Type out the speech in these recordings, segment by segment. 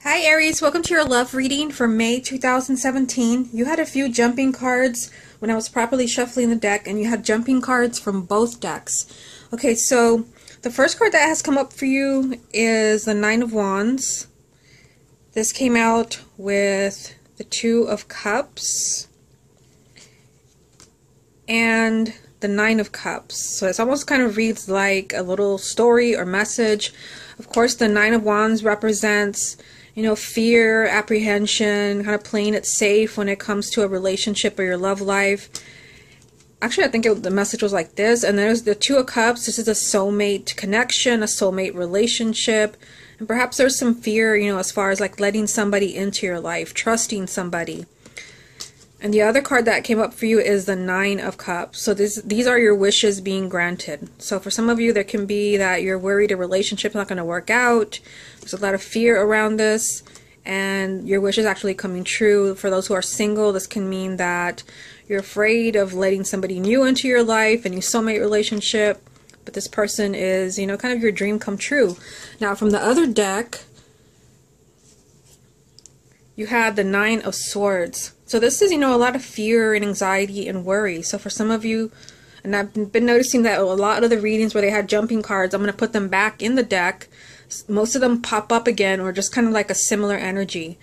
Hi Aries, welcome to your love reading for May 2017. You had a few jumping cards when I was properly shuffling the deck, and you had jumping cards from both decks. Okay, so the first card that has come up for you is the Nine of Wands. This came out with the Two of Cups and the Nine of Cups. So it's almost kind of reads like a little story or message. Of course, the Nine of Wands represents fear, apprehension, kind of playing it safe when it comes to a relationship or your love life. Actually, I think the message was like this. And there's the Two of Cups. This is a soulmate connection, a soulmate relationship. And perhaps there's some fear, as far as like letting somebody into your life, trusting somebody. And the other card that came up for you is the Nine of Cups. So these are your wishes being granted. So for some of you, there can be that you're worried a relationship's not going to work out. There's a lot of fear around this, and your wish is actually coming true. For those who are single, this can mean that you're afraid of letting somebody new into your life, a new soulmate relationship, but this person is, kind of your dream come true. Now, from the other deck, you had the Nine of Swords. So this is, a lot of fear and anxiety and worry. So for some of you, and I've been noticing that a lot of the readings where they had jumping cards, I'm going to put them back in the deck. Most of them pop up again, or just kind of like a similar energy.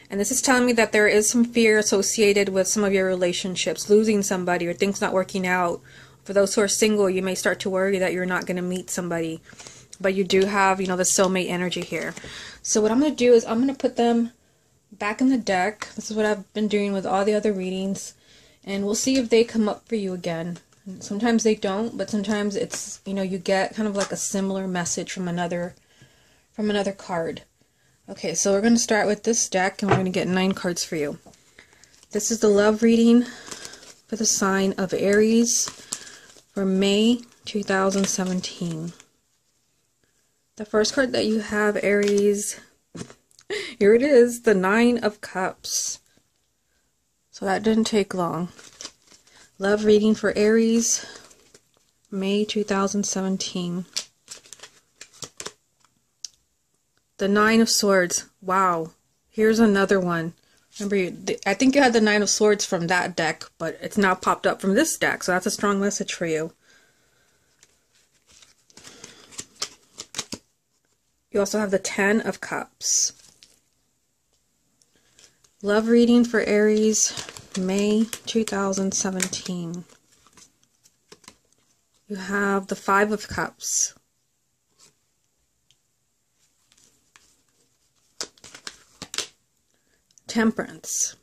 And this is telling me that there is some fear associated with some of your relationships, losing somebody or things not working out. For those who are single, you may start to worry that you're not going to meet somebody. But you do have, the soulmate energy here. So what I'm going to do is I'm going to put them back in the deck. This is what I've been doing with all the other readings. And we'll see if they come up for you again. Sometimes they don't, but sometimes it's, you get kind of like a similar message from another card. Okay, so we're going to start with this deck, and we're going to get 9 cards for you. This is the love reading for the sign of Aries for May 2017. The first card that you have, Aries, here it is, the Nine of Cups. So that didn't take long. Love reading for Aries, May 2017. The Nine of Swords. Wow. Here's another one. Remember, I think you had the Nine of Swords from that deck, but it's now popped up from this deck, so that's a strong message for you. You also have the Ten of Cups. Love reading for Aries, May 2017. You have the Five of Cups. Temperance.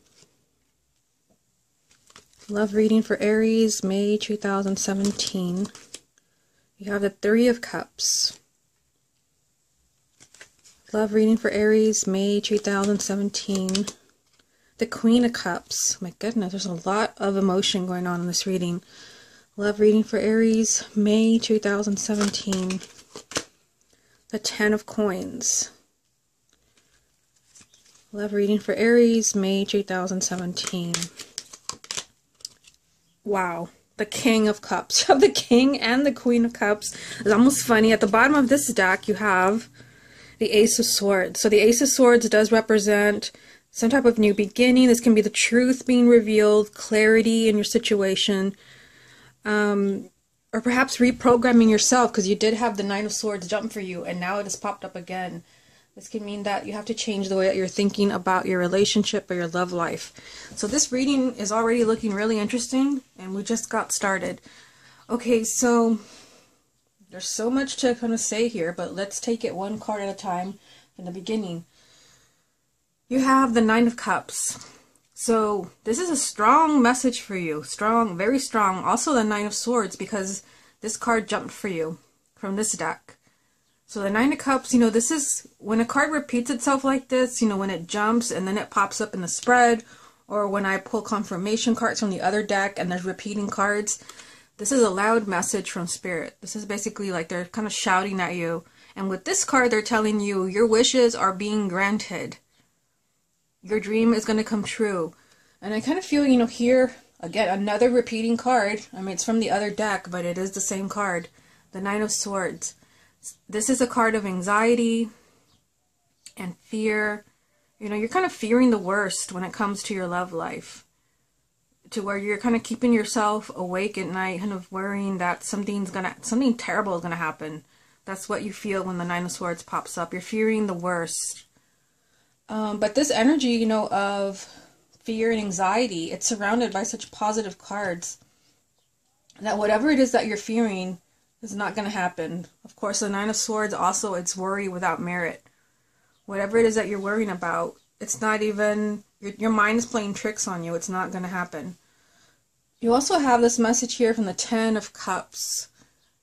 Love reading for Aries, May 2017. You have the Three of Cups. Love reading for Aries, May 2017. The Queen of Cups. My goodness, there's a lot of emotion going on in this reading. Love reading for Aries, May 2017. The Ten of Coins. Love reading for Aries, May 2017. Wow. The King of Cups. You have the King and the Queen of Cups. It's almost funny. At the bottom of this deck, you have the Ace of Swords. So the Ace of Swords does represent some type of new beginning. This can be the truth being revealed, clarity in your situation, or perhaps reprogramming yourself, because you did have the Nine of Swords jump for you, and now it has popped up again. This can mean that you have to change the way that you're thinking about your relationship or your love life. So this reading is already looking really interesting, and we just got started. Okay, so there's so much to kind of say here, but let's take it one card at a time from the beginning. You have the Nine of Cups. So this is a strong message for you. Strong, very strong. Also the Nine of Swords, because this card jumped for you from this deck. So the Nine of Cups, this is when a card repeats itself like this, when it jumps and then it pops up in the spread, or when I pull confirmation cards from the other deck and there's repeating cards. This is a loud message from Spirit. This is basically like they're kind of shouting at you. And with this card, they're telling you your wishes are being granted. Your dream is going to come true. And I kind of feel, here, again, another repeating card. I mean, it's from the other deck, but it is the same card. The Nine of Swords. This is a card of anxiety and fear You know, you're kind of fearing the worst when it comes to your love life, to where you're kind of keeping yourself awake at night, kind of worrying that something terrible is gonna happen. That's what you feel when the Nine of Swords pops up. You're fearing the worst. But this energy, you know, of fear and anxiety, it's surrounded by such positive cards that whatever it is that you're fearing is not going to happen. Of course, the Nine of Swords also, it's worry without merit. Whatever it is that you're worrying about, it's not even, your mind is playing tricks on you. It's not going to happen. You also have this message here from the Ten of Cups.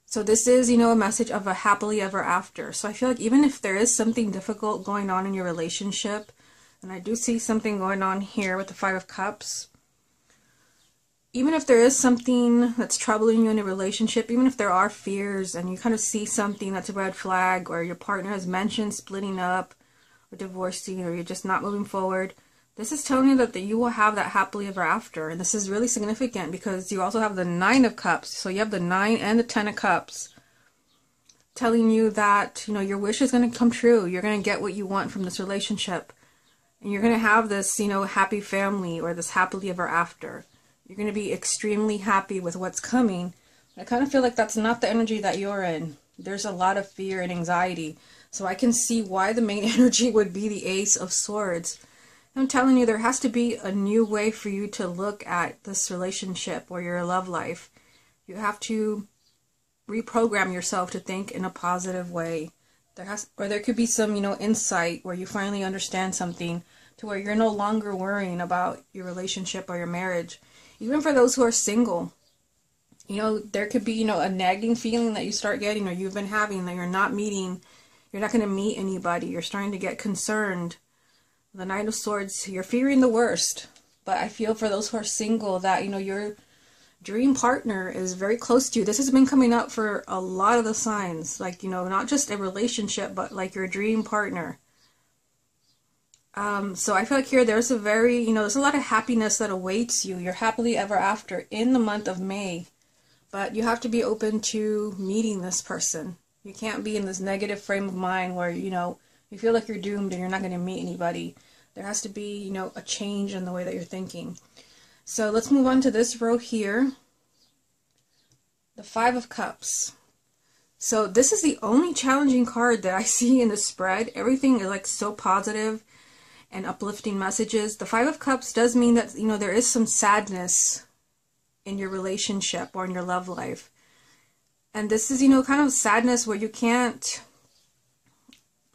So this is, you know, a message of a happily ever after. So I feel like even if there is something difficult going on in your relationship, and I do see something going on here with the Five of Cups, even if there is something that's troubling you in a relationship, even if there are fears and you kind of see something that's a red flag, or your partner has mentioned splitting up or divorcing, or you're just not moving forward, this is telling you that you will have that happily ever after. And this is really significant because you also have the Nine of Cups. So you have the 9 and the 10 of Cups telling you that, you know, your wish is going to come true. You're going to get what you want from this relationship. And you're going to have this, you know, happy family, or this happily ever after. You're going to be extremely happy with what's coming. I kind of feel like that's not the energy that you're in. There's a lot of fear and anxiety. So I can see why the main energy would be the Ace of Swords. I'm telling you, there has to be a new way for you to look at this relationship or your love life. You have to reprogram yourself to think in a positive way. There could be some, you know, insight where you finally understand something to where you're no longer worrying about your relationship or your marriage. Even for those who are single, you know, there could be, you know, a nagging feeling that you start getting, or you've been having, that you're not going to meet anybody. You're starting to get concerned. The Knight of Swords, you're fearing the worst. But I feel for those who are single that, you know, your dream partner is very close to you. This has been coming up for a lot of the signs. Like, you know, not just a relationship, but like your dream partner. So I feel like here there's a very, you know, there's a lot of happiness that awaits you. You're happily ever after in the month of May. But you have to be open to meeting this person. You can't be in this negative frame of mind where, you know, you feel like you're doomed and you're not going to meet anybody. There has to be, you know, a change in the way that you're thinking. So let's move on to this row here. The Five of Cups. So this is the only challenging card that I see in the spread. Everything is like so positive and uplifting messages. The Five of Cups does mean that, you know, there is some sadness in your relationship or in your love life. And this is, you know, kind of sadness where you can't,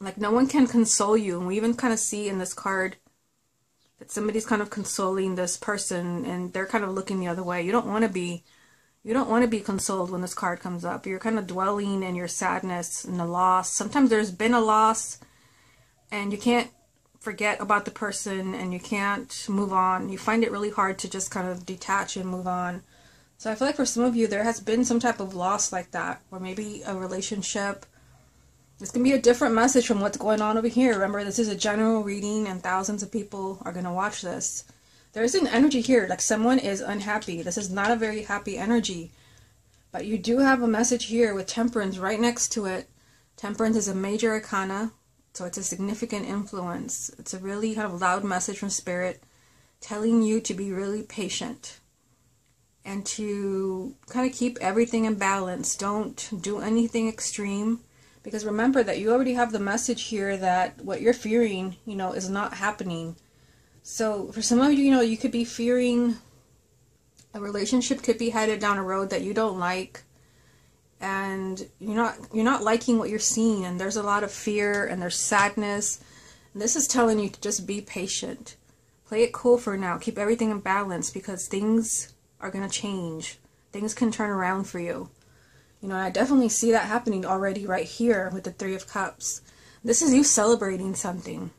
like, no one can console you. And we even kind of see in this card that somebody's kind of consoling this person and they're kind of looking the other way. You don't want to be consoled when this card comes up. You're kind of dwelling in your sadness and the loss. Sometimes there's been a loss and you can't forget about the person and you can't move on. You find it really hard to just kind of detach and move on. So I feel like for some of you there has been some type of loss like that, or maybe a relationship. This can be a different message from what's going on over here. Remember, this is a general reading and thousands of people are going to watch this. There's an energy here, like someone is unhappy. This is not a very happy energy. But you do have a message here with Temperance right next to it. Temperance is a major arcana, so it's a significant influence. It's a really kind of loud message from Spirit telling you to be really patient and to kind of keep everything in balance. Don't do anything extreme. Because remember that you already have the message here that what you're fearing, you know, is not happening. So for some of you, you know, you could be fearing a relationship could be headed down a road that you don't like, and you're not liking what you're seeing, and there's a lot of fear and there's sadness. And this is telling you to just be patient. Play it cool for now. Keep everything in balance because things are going to change. Things can turn around for you. You know, I definitely see that happening already right here with the Three of Cups. This is you celebrating something.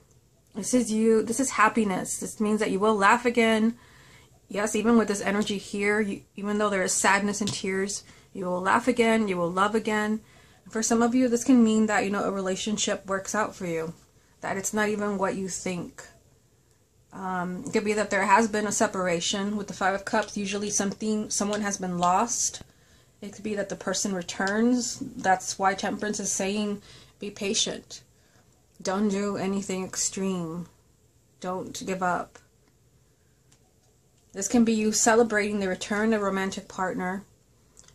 This is happiness. This means that you will laugh again. Yes, even with this energy here, even though there is sadness and tears, you will laugh again, you will love again. And for some of you, this can mean that, you know, a relationship works out for you. That it's not even what you think. It could be that there has been a separation with the Five of Cups. Usually someone has been lost. It could be that the person returns. That's why Temperance is saying be patient. Don't do anything extreme. Don't give up. This can be you celebrating the return of a romantic partner,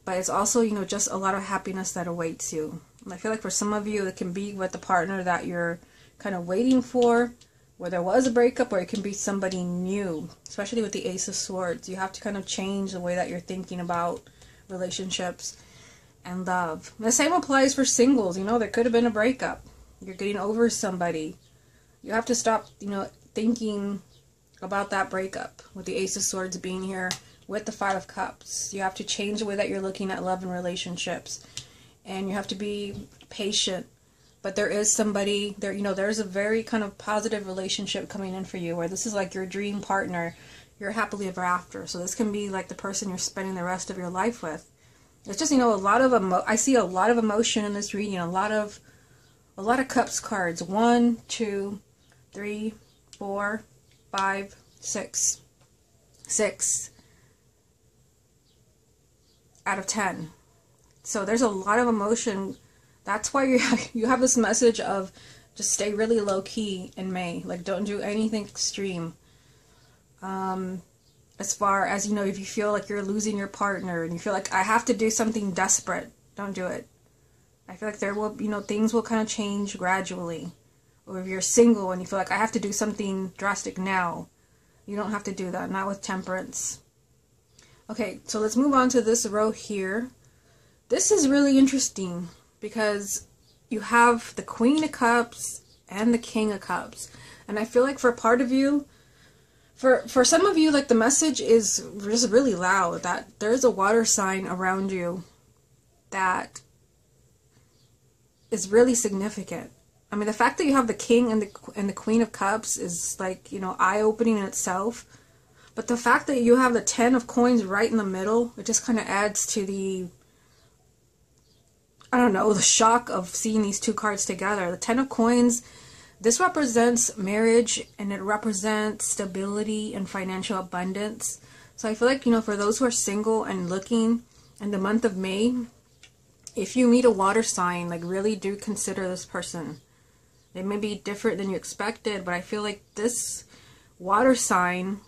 but it's also, you know, just a lot of happiness that awaits you. And I feel like for some of you, it can be with the partner that you're kind of waiting for, where there was a breakup, or it can be somebody new, especially with the Ace of Swords. You have to kind of change the way that you're thinking about relationships and love. The same applies for singles. You know, there could have been a breakup. You're getting over somebody. You have to stop, you know, thinking about that breakup with the Ace of Swords being here with the Five of Cups. You have to change the way that you're looking at love and relationships, and you have to be patient. But there is somebody there, you know, there's a very kind of positive relationship coming in for you, where this is like your dream partner, you're happily ever after. So this can be like the person you're spending the rest of your life with. It's just, you know, a lot of I see a lot of emotion in this reading, a lot of Cups cards. 1, 2, 3, 4, 5, 6. 6 out of 10. So there's a lot of emotion. That's why you have this message of just stay really low key in May. Like, don't do anything extreme. As far as, you know, if you feel like you're losing your partner and you feel like I have to do something desperate, don't do it. I feel like there will, you know, things will kind of change gradually. Or if you're single and you feel like I have to do something drastic now, you don't have to do that. Not with Temperance. Okay, so let's move on to this row here. This is really interesting because you have the Queen of Cups and the King of Cups. And I feel like for part of you, for some of you, like the message is just really loud that there's a water sign around you that is really significant. I mean, the fact that you have the King and the Queen of Cups is like, you know, eye-opening in itself. But the fact that you have the 10 of Coins right in the middle, it just kind of adds to the, I don't know, the shock of seeing these two cards together. The 10 of Coins, this represents marriage, and it represents stability and financial abundance. So I feel like, you know, for those who are single and looking in the month of May, if you meet a water sign, like really do consider this person. They may be different than you expected, but I feel like this water sign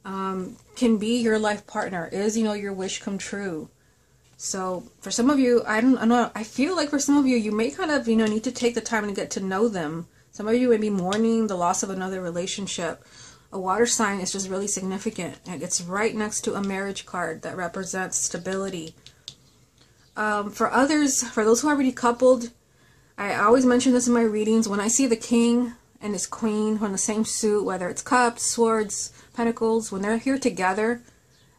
can be your life partner, is, you know, your wish come true. So for some of you, I don't know, I feel like for some of you, you may kind of, you know, need to take the time to get to know them. Some of you may be mourning the loss of another relationship. A water sign is just really significant, and it's right next to a marriage card that represents stability. For others, for those who are already coupled, I always mention this in my readings, when I see the King and his Queen on the same suit, whether it's Cups, Swords, Pentacles, when they're here together,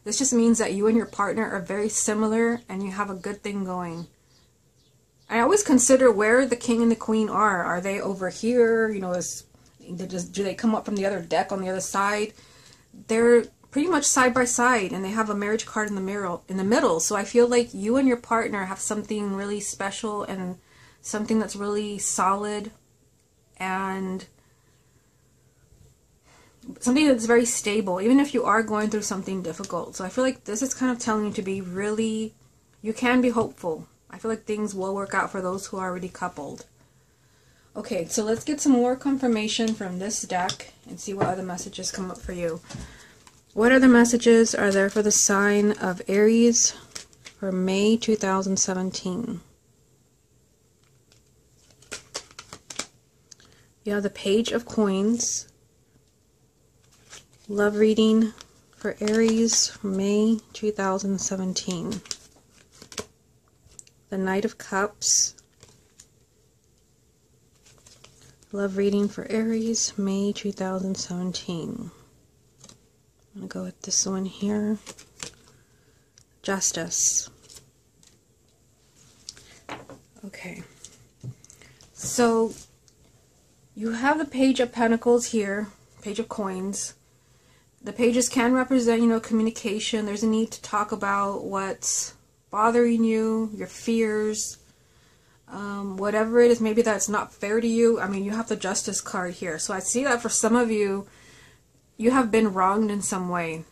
this just means that you and your partner are very similar and you have a good thing going. I always consider where the King and the Queen are. Are they over here? You know, do they come up from the other deck on the other side? They're pretty much side by side, and they have a marriage card in the middle. So I feel like you and your partner have something really special and something that's really solid and something that's very stable, even if you are going through something difficult. So I feel like this is kind of telling you to be really, you can be hopeful. I feel like things will work out for those who are already coupled. Okay, so let's get some more confirmation from this deck and see what other messages come up for you. What other messages are there for the sign of Aries for May 2017? You have the Page of Coins. Love reading for Aries for May 2017. The Knight of Cups. Love reading for Aries, May 2017. I'm going to go with this one here. Justice. Okay. So, you have the Page of Pentacles here, Page of Coins. The pages can represent, you know, communication. There's a need to talk about what's bothering you, your fears, whatever it is, maybe that's not fair to you. I mean, you have the Justice card here. So I see that for some of you, you have been wronged in some way.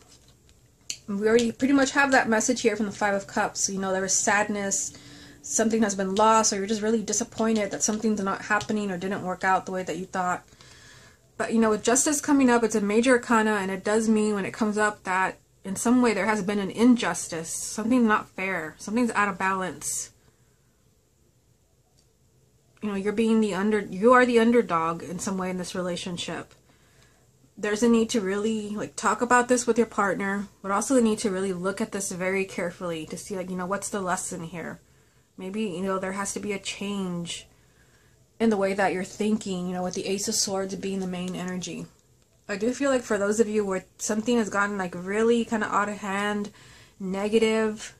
We already pretty much have that message here from the Five of Cups. You know, there is sadness, something has been lost, or you're just really disappointed that something's not happening or didn't work out the way that you thought. But, you know, with justice coming up, it's a major arcana, and it does mean when it comes up that in some way there has been an injustice. Something's not fair. Something's out of balance. You know, you are the underdog in some way in this relationship. There's a need to really, like, talk about this with your partner, but also the need to really look at this very carefully to see, like, you know, what's the lesson here? Maybe, you know, there has to be a change in the way that you're thinking, you know, with the Ace of Swords being the main energy. I do feel like for those of you where something has gotten, like, really kind of out of hand, negative,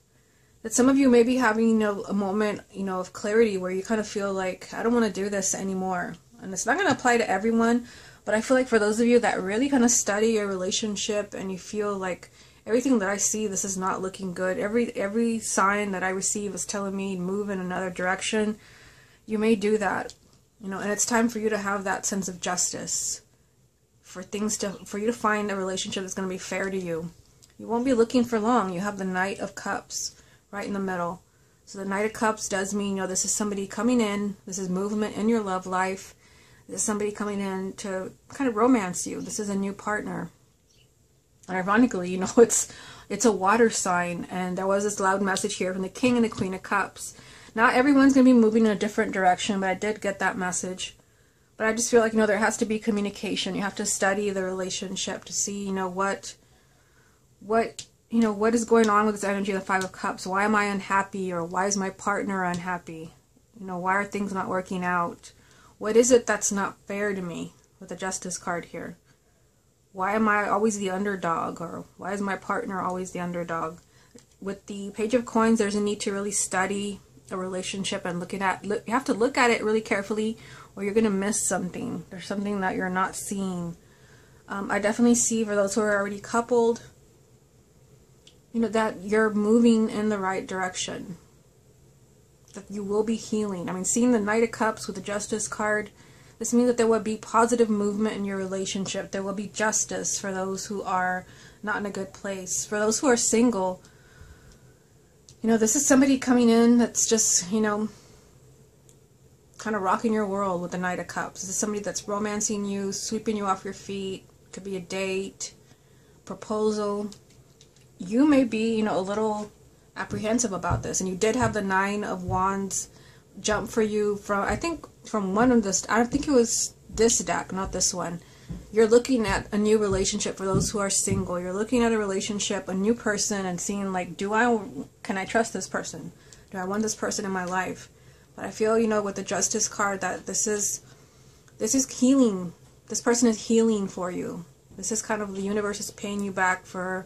that some of you may be having, you know, a moment, you know, of clarity where you kind of feel like, I don't want to do this anymore. And it's not going to apply to everyone, but I feel like for those of you that really kind of study your relationship and you feel like everything that I see, this is not looking good. Every sign that I receive is telling me move in another direction. You may do that, you know, and it's time for you to have that sense of justice. For you to find a relationship that's going to be fair to you. You won't be looking for long. You have the Knight of Cups right in the middle. So the Knight of Cups does mean, you know, this is somebody coming in. This is movement in your love life. This is somebody coming in to kind of romance you. This is a new partner. And ironically, you know, it's a water sign. And there was this loud message here from the King and the Queen of Cups. Not everyone's going to be moving in a different direction, but I did get that message. But I just feel like, you know, there has to be communication. You have to study the relationship to see, you know, what is going on with this energy of the Five of Cups. Why am I unhappy? Or why is my partner unhappy? You know, why are things not working out? What is it that's not fair to me with the Justice card here? Why am I always the underdog? Or why is my partner always the underdog? With the Page of Coins, there's a need to really study a relationship and you have to look at it really carefully, or you're going to miss something. There's something that you're not seeing. I definitely see for those who are already coupled, you know, that you're moving in the right direction. That you will be healing. I mean, seeing the Knight of Cups with the Justice card, this means that there will be positive movement in your relationship. There will be justice for those who are not in a good place. For those who are single, you know, this is somebody coming in that's just, you know, kind of rocking your world with the Knight of Cups. This is somebody that's romancing you, sweeping you off your feet. Could be a date, proposal. You may be, you know, a little apprehensive about this, and you did have the Nine of Wands jump for you from, I think, from one of the, I don't think it was this deck, not this one. You're looking at a new relationship for those who are single. You're looking at a relationship, a new person, and seeing, like, can I trust this person? Do I want this person in my life? But I feel, you know, with the Justice card that this is healing. This person is healing for you. This is kind of the universe is paying you back for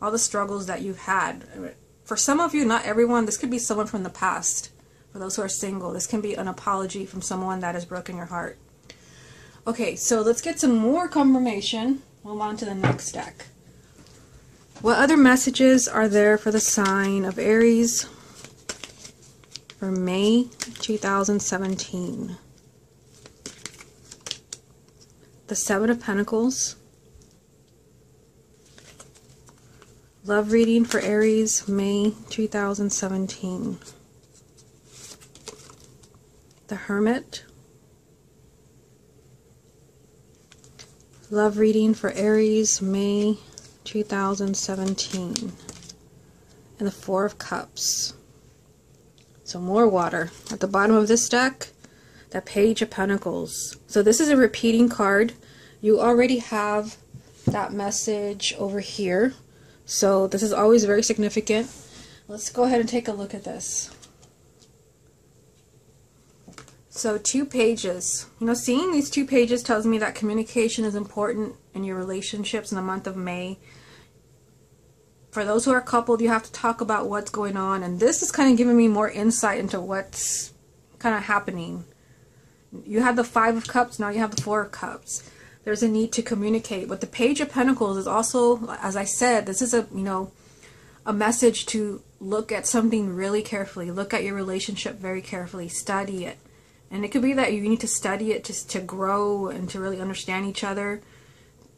all the struggles that you've had. For some of you, not everyone, this could be someone from the past. For those who are single, this can be an apology from someone that has broken your heart. Okay, so let's get some more confirmation. We'll move on to the next deck. What other messages are there for the sign of Aries for May 2017? The Seven of Pentacles. Love reading for Aries, May 2017. The Hermit. Love reading for Aries, May 2017. And the Four of Cups. So more water. At the bottom of this deck, the Page of Pentacles. So this is a repeating card. You already have that message over here. So this is always very significant. Let's go ahead and take a look at this. So 2 pages. You know, seeing these 2 pages tells me that communication is important in your relationships in the month of May. For those who are coupled, you have to talk about what's going on. And this is kind of giving me more insight into what's kind of happening. You have the Five of Cups, now you have the Four of Cups. There's a need to communicate. But the Page of Pentacles is also, as I said, this is a message to look at something really carefully. Look at your relationship very carefully. Study it. And it could be that you need to study it just to grow and to really understand each other.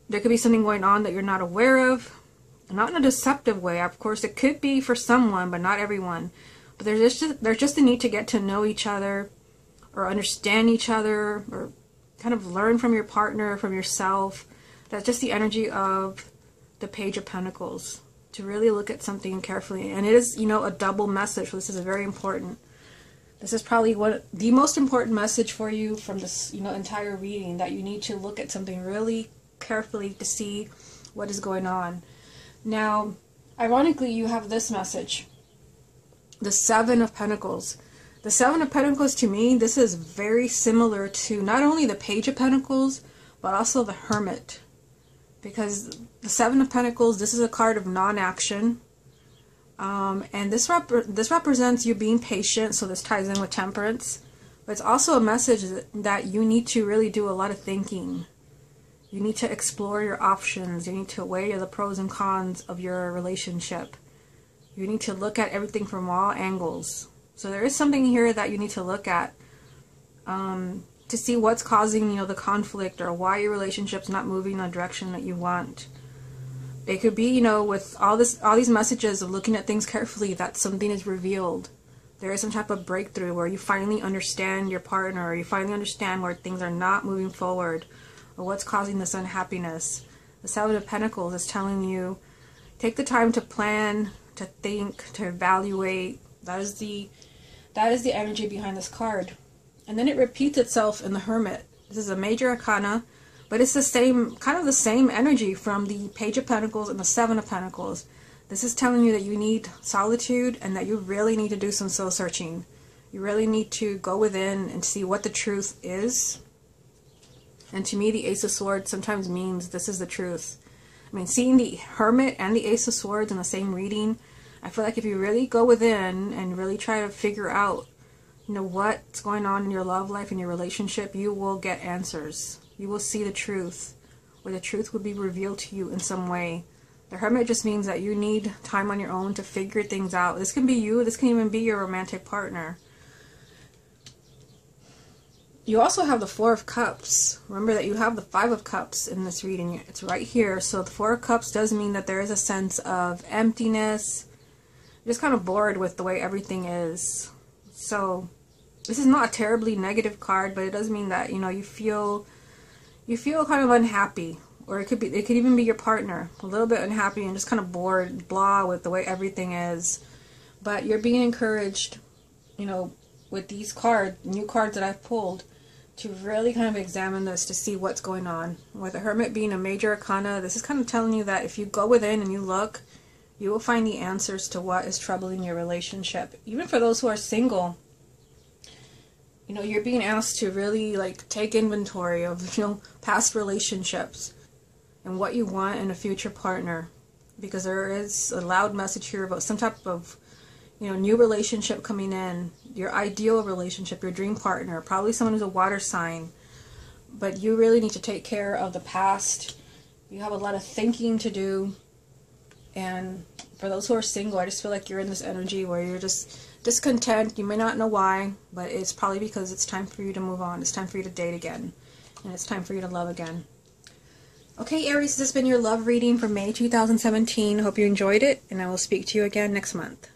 There could be something going on that you're not aware of. Not in a deceptive way. Of course, it could be for someone, but not everyone. But there's just a need to get to know each other or understand each other or kind of learn from your partner, from yourself. That's just the energy of the Page of Pentacles, to really look at something carefully. And it is, you know, a double message. So this is very important. This is probably the most important message for you from this, you know, entire reading, that you need to look at something really carefully to see what is going on. Now, ironically, you have this message, the Seven of Pentacles. The Seven of Pentacles, to me, this is very similar to not only the Page of Pentacles, but also the Hermit. Because the Seven of Pentacles, this is a card of non-action. And this represents you being patient, so this ties in with Temperance. But it's also a message that you need to really do a lot of thinking. You need to explore your options. You need to weigh the pros and cons of your relationship. You need to look at everything from all angles. So there is something here that you need to look at to see what's causing, you know, the conflict, or why your relationship's not moving in the direction that you want. It could be, you know, with all these messages of looking at things carefully, that something is revealed. There is some type of breakthrough where you finally understand your partner, or you finally understand where things are not moving forward, or what's causing this unhappiness. The Seven of Pentacles is telling you, take the time to plan, to think, to evaluate. That is the energy behind this card. And then it repeats itself in the Hermit. This is a major arcana, but it's the same, kind of the same energy from the Page of Pentacles and the Seven of Pentacles. This is telling you that you need solitude, and that you really need to do some soul searching. You really need to go within and see what the truth is. And to me, the Ace of Swords sometimes means this is the truth. I mean, seeing the Hermit and the Ace of Swords in the same reading, I feel like if you really go within and really try to figure out, you know, what's going on in your love life and your relationship, you will get answers. You will see the truth, or the truth will be revealed to you in some way. The Hermit just means that you need time on your own to figure things out. This can be you, this can even be your romantic partner. You also have the Four of Cups. Remember that you have the Five of Cups in this reading. It's right here. So the Four of Cups does mean that there is a sense of emptiness. You're just kind of bored with the way everything is. So this is not a terribly negative card, but it does mean that, you know, you feel kind of unhappy. Or it could even be your partner, a little bit unhappy and just kind of bored, blah, with the way everything is. But you're being encouraged, you know, with these cards, new cards that I've pulled, to really kind of examine this to see what's going on. With the Hermit being a major arcana, this is kind of telling you that if you go within and you look, you will find the answers to what is troubling your relationship. Even for those who are single, you know, you're being asked to really, like, take inventory of, you know, past relationships and what you want in a future partner. Because there is a loud message here about some type of, you know, new relationship coming in, your ideal relationship, your dream partner, probably someone who's a water sign. But you really need to take care of the past. You have a lot of thinking to do. And for those who are single, I just feel like you're in this energy where you're just discontent. You may not know why, but it's probably because it's time for you to move on. It's time for you to date again. And it's time for you to love again. Okay, Aries, this has been your love reading for May 2017. Hope you enjoyed it, and I will speak to you again next month.